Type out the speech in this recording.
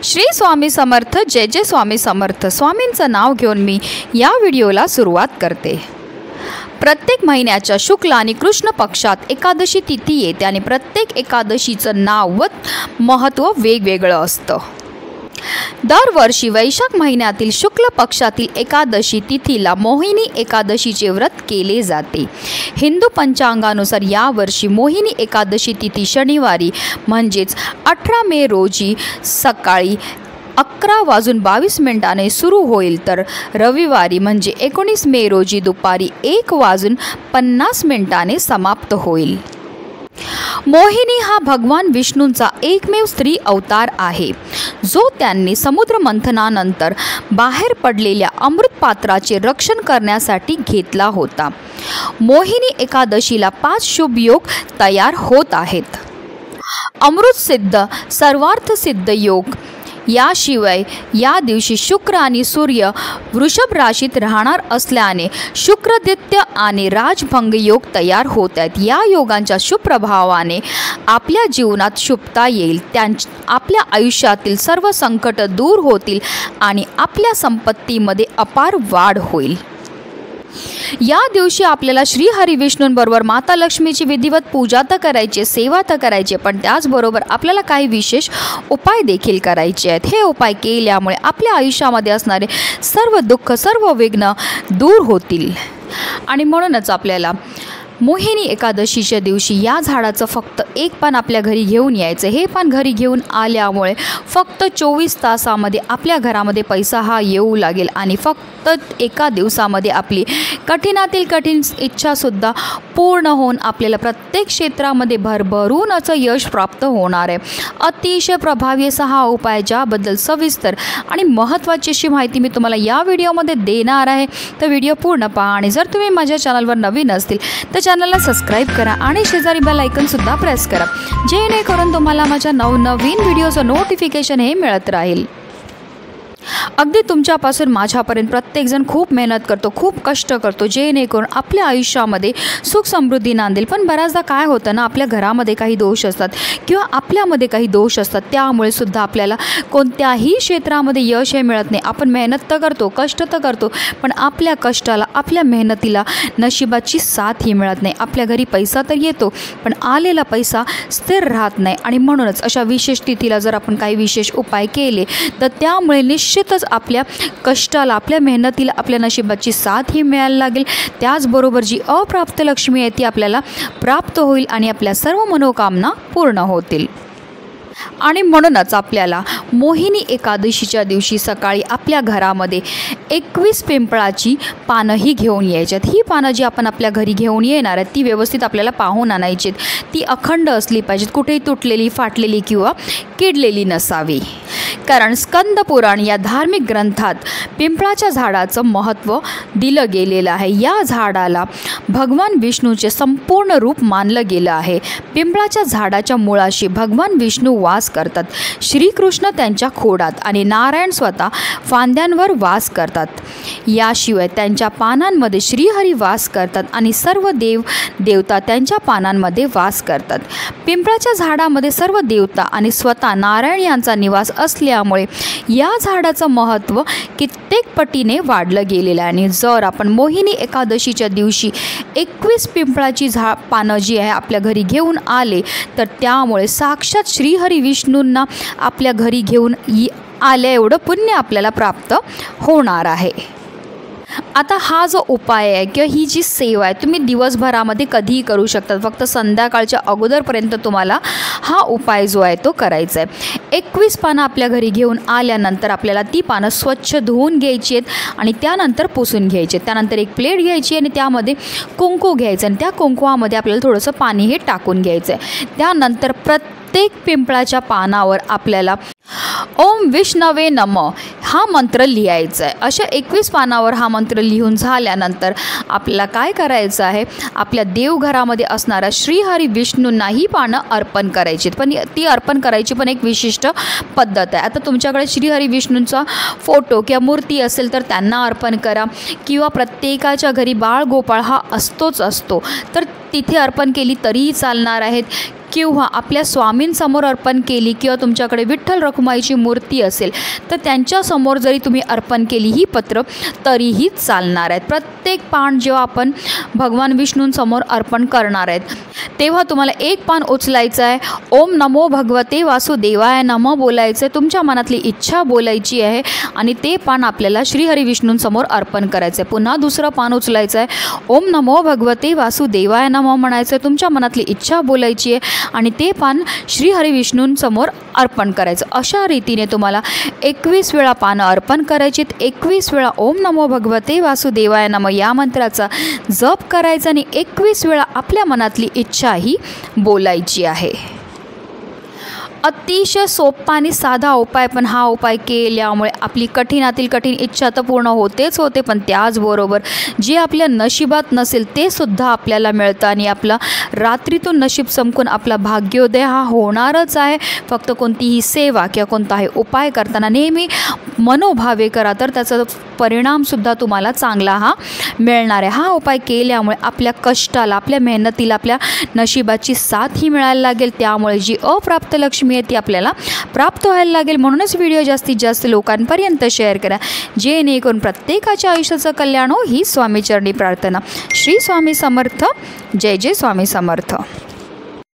श्री स्वामी समर्थ, जय जय स्वामी समर्थ। स्वामींचं नाव घेऊन मी या व्हिडिओला सुरुवात करते। प्रत्येक महिन्याच्या शुक्ल आणि कृष्ण पक्षात एकादशी तिथी येते आणि प्रत्येक एकादशीचं नाव व महत्त्व वेगवेगळं असतं। दरवर्षी वैशाख महिन्यातील शुक्ल पक्षातील एकादशी तिथीला मोहिनी एकादशीचे व्रत केले जाते। हिंदू पंचांगानुसार यावर्षी मोहिनी एकादशी तिथी शनिवारी म्हणजेच 18 मे रोजी सकाळी 11:22 सुरू होईल, तर रविवारी म्हणजे 19 मे रोजी दुपारी 1:50 समाप्त होईल। मोहिनी हा भगवान विष्णूंचा एकमेव स्त्री अवतार आहे, जो त्यांनी समुद्र मंथनानंतर बाहेर पडलेल्या अमृत पात्राचे रक्षण करण्यासाठी घेतला होता। मोहिनी एकादशीला 5 शुभ योग तयार होत आहेत। अमृत सिद्ध, सर्वार्थ सिद्ध योग। याशिवाय या दिवशी शुक्र आणि सूर्य वृषभ राशीत राहणार असल्याने शुक्रदित्य आणि राजभंग योग तयार होत आहेत। या योगांच्या शुभ प्रभावाने आपल्या जीवनात शुभता येईल, आपल्या आयुष्यातील सर्व संकट दूर होतील आणि आपल्या संपत्तीमध्ये अपार वाढ होईल। या दिवशी आपल्याला श्री हरी विष्णूंबरोबर माता लक्ष्मीची विधिवत पूजा तर करायची, सेवा तर करायची, पण त्याचबरोबर आपल्याला काही विशेष उपाय देखील करायचे आहेत। हे उपाय केल्यामुळे आपल्या आयुष्यामध्ये असणारे सर्व दुःख, सर्व विघ्न दूर होतील। आणि म्हणूनच आपल्याला मोहिनी एकादशीच्या दिवशी या झाडाचं फक्त एक पान आपल्या घरी घेऊन यायचं। हे पान घरी घेऊन आल्यामुळे फक्त 24 तासामध्ये आपल्या घरामध्ये पैसा हा येऊ लागेल आणि फक्त एका दिवसामध्ये आपली कठीणातील कठीण इच्छासुद्धा पूर्ण होऊन आपल्याला प्रत्येक क्षेत्रामध्ये भरभरून असं यश प्राप्त होणार आहे। अतिशय प्रभावी असा हा उपाय, ज्याबद्दल सविस्तर आणि महत्त्वाची अशी माहिती मी तुम्हाला या व्हिडिओमध्ये देणार आहे, तर व्हिडिओ पूर्ण पहा। आणि जर तुम्ही माझ्या चॅनलवर नवीन असतील तर चॅनलला सबस्क्राईब करा आणि शेजारी बेल आयकॉनसुद्धा प्रेस करा, जेणेकरून तुम्हाला माझ्या नवनवीन व्हिडिओचं नोटिफिकेशन हे मिळत राहील। अगदी तुमच्यापासून माझ्यापर्यंत प्रत्येकजण खूप मेहनत करतो, खूप कष्ट करतो, जेणेकरून आपल्या आयुष्यामध्ये सुख समृद्धी नांदेल। पण बऱ्याचदा काय होतं ना, आपल्या घरामध्ये काही दोष असतात किंवा आपल्यामध्ये काही दोष असतात, त्यामुळे सुद्धा आपल्याला कोणत्याही क्षेत्रामध्ये यश हे मिळत नाही। आपण मेहनत तर करतो, कष्ट तर करतो, पण आपल्या कष्टाला, आपल्या मेहनतीला नशिबाची साथ ही मिळत नाही। आपल्या घरी पैसा तर येतो, पण आलेला पैसा स्थिर राहत नाही। आणि म्हणूनच अशा विशेष तिथीला जर आपण काही विशेष उपाय केले तर त्यामुळे निश्चितच आपल्या कष्टाला, आपल्या मेहनतीला, आपल्या नशिबाची साथ ही मिळायला लागेल। त्याचबरोबर जी अप्राप्त लक्ष्मी आहे ती आपल्याला प्राप्त होईल आणि आपल्या सर्व मनोकामना पूर्ण होतील। आणि म्हणूनच आपल्याला मोहिनी एकादशीच्या दिवशी सकाळी आपल्या घरामध्ये 21 पिंपळाची पानं ही घेऊन यायची आहेत। ही पानं जी आपण आपल्या घरी घेऊन येणार आहेत ती व्यवस्थित आपल्याला पाहून आणायची आहेत। ती अखंड असली पाहिजेत, कुठेही तुटलेली, फाटलेली किंवा किडलेली नसावी। कारण स्कंद पुराण या धार्मिक ग्रंथात पिंपळाच्या झाडाचं महत्त्व दिलं गेलेलं आहे। या झाडाला भगवान विष्णूचे संपूर्ण रूप मानलं गेलं आहे। पिंपळाच्या झाडाच्या मुळाशी भगवान विष्णू वास करतात, श्रीकृष्ण त्यांच्या खोडात आणि नारायण स्वतः फांद्यांवर वास करतात। याशिवाय त्यांच्या पानांमध्ये श्रीहरी वास करतात आणि सर्व देव देवता त्यांच्या पानांमध्ये वास करतात। पिंपळाच्या झाडामध्ये सर्व देवता आणि स्वतः नारायण यांचा निवास असल्यामुळे या झाडाचं महत्त्व कित्येक पटीने वाढलं गेलेलं आहे। आणि जर आपण मोहिनी एकादशीच्या दिवशी 21 पिंपळाची पानं जी आहे आपल्या घरी घेऊन आले तर त्यामुळे साक्षात श्रीहरी विष्णूंना आपल्या घरी घेऊन आल्या एवढं पुण्य आपल्याला प्राप्त होणार आहे। आता हा जो उपाय आहे किंवा ही जी सेवा आहे तुम्ही दिवसभरामध्ये कधीही करू शकता, फक्त संध्याकाळच्या अगोदरपर्यंत तुम्हाला हा उपाय जो आहे तो करायचा आहे। 21 पानं आपल्या घरी घेऊन आल्यानंतर आपल्याला ती पानं स्वच्छ धुवून घ्यायची आहेत आणि त्यानंतर पुसून घ्यायची आहेत। त्यानंतर एक प्लेट घ्यायची आणि त्यामध्ये कुंकू घ्यायचं आणि त्या कुंकवामध्ये आपल्याला थोडंसं पाणी हे टाकून घ्यायचं आहे। त्यानंतर प्रत्येक पिंपळाच्या पानावर आपल्याला ओम विष्णवे नमः हा मंत्र लिहायचा आहे। अशा 21 पानावर हा मंत्र लिहून झाल्यानंतर आपल्याला काय करायचं आहे, आपल्या देवघरामध्ये असणाऱ्या श्रीहरी विष्णूंना ही पानं अर्पण करायची, पण ती अर्पण करायची पण एक विशिष्ट पद्धत आहे। आता तुमच्याकडे श्रीहरी विष्णूंचा फोटो किंवा मूर्ती असेल तर त्यांना अर्पण करा, किंवा प्रत्येकाच्या घरी बाळ गोपाळ हा असतोच असतो तर तिथे अर्पण केली तरीही चालणार आहेत, किंवा आपल्या स्वामींसमोर अर्पण केली किंवा तुमच्याकडे विठ्ठल रखुमाईची मूर्ती असेल तर त्यांच्यासमोर जरी तुम्ही अर्पण केली ही पत्र तरीही चालणार आहेत। प्रत्येक पान जेव्हा आपण भगवान विष्णूंसमोर अर्पण करणार आहेत तेव्हा तुम्हाला एक पान उचलायचं आहे, ओम नमो भगवते वासुदेवाय नमः बोलायचं आहे, तुमच्या मनातली इच्छा बोलायची आहे आणि ते पान आपल्याला श्रीहरी विष्णूंसमोर अर्पण करायचं आहे। पुन्हा दुसरं पान उचलायचं आहे, ओम नमो भगवते वासुदेवाय नमः म्हणायचं आहे, तुमच्या मनातली इच्छा बोलायची आहे आणि ते पान श्रीहरी विष्णूंसमोर अर्पण करायचं। अशा रीतीने तुम्हाला 21 वेळा पानं अर्पण करायची, 21 वेळा ओम नमो भगवते वासुदेवाय नमः या मंत्राचा जप करायचा आणि 21 वेळा आपल्या मनातली इच्छा ही बोलायची आहे। अतिशय सोपा आणि साधा उपाय, पण हा उपाय केल्यामुळे आपली कठीणातील कठीण इच्छा तर पूर्ण होतेच होते, पण त्याचबरोबर जे आपल्या नशिबात नसेल ते सुद्धा आपल्याला मिळतं आणि आपला रात्रीतून नशीब चमकून आपला भाग्योदय हा होणारच आहे। फक्त कोणतीही सेवा किंवा कोणताही उपाय करताना नेहमी मनोभावे करा, तर त्याचा परिणामसुद्धा तुम्हाला चांगला हा मिळणार आहे। हा उपाय केल्यामुळे आपल्या कष्टाला, आपल्या मेहनतीला, आपल्या नशिबाची साथ ही मिळायला लागेल, त्यामुळे जी अप्राप्त लक्ष्मी आहे ती आपल्याला प्राप्त व्हायला लागेल। म्हणूनच व्हिडिओ जास्तीत जास्त लोकांपर्यंत शेअर करा, जेणेकरून प्रत्येकाच्या आयुष्याचं कल्याण हो ही स्वामीचरणी प्रार्थना। श्री स्वामी समर्थ। जय जय स्वामी समर्थ।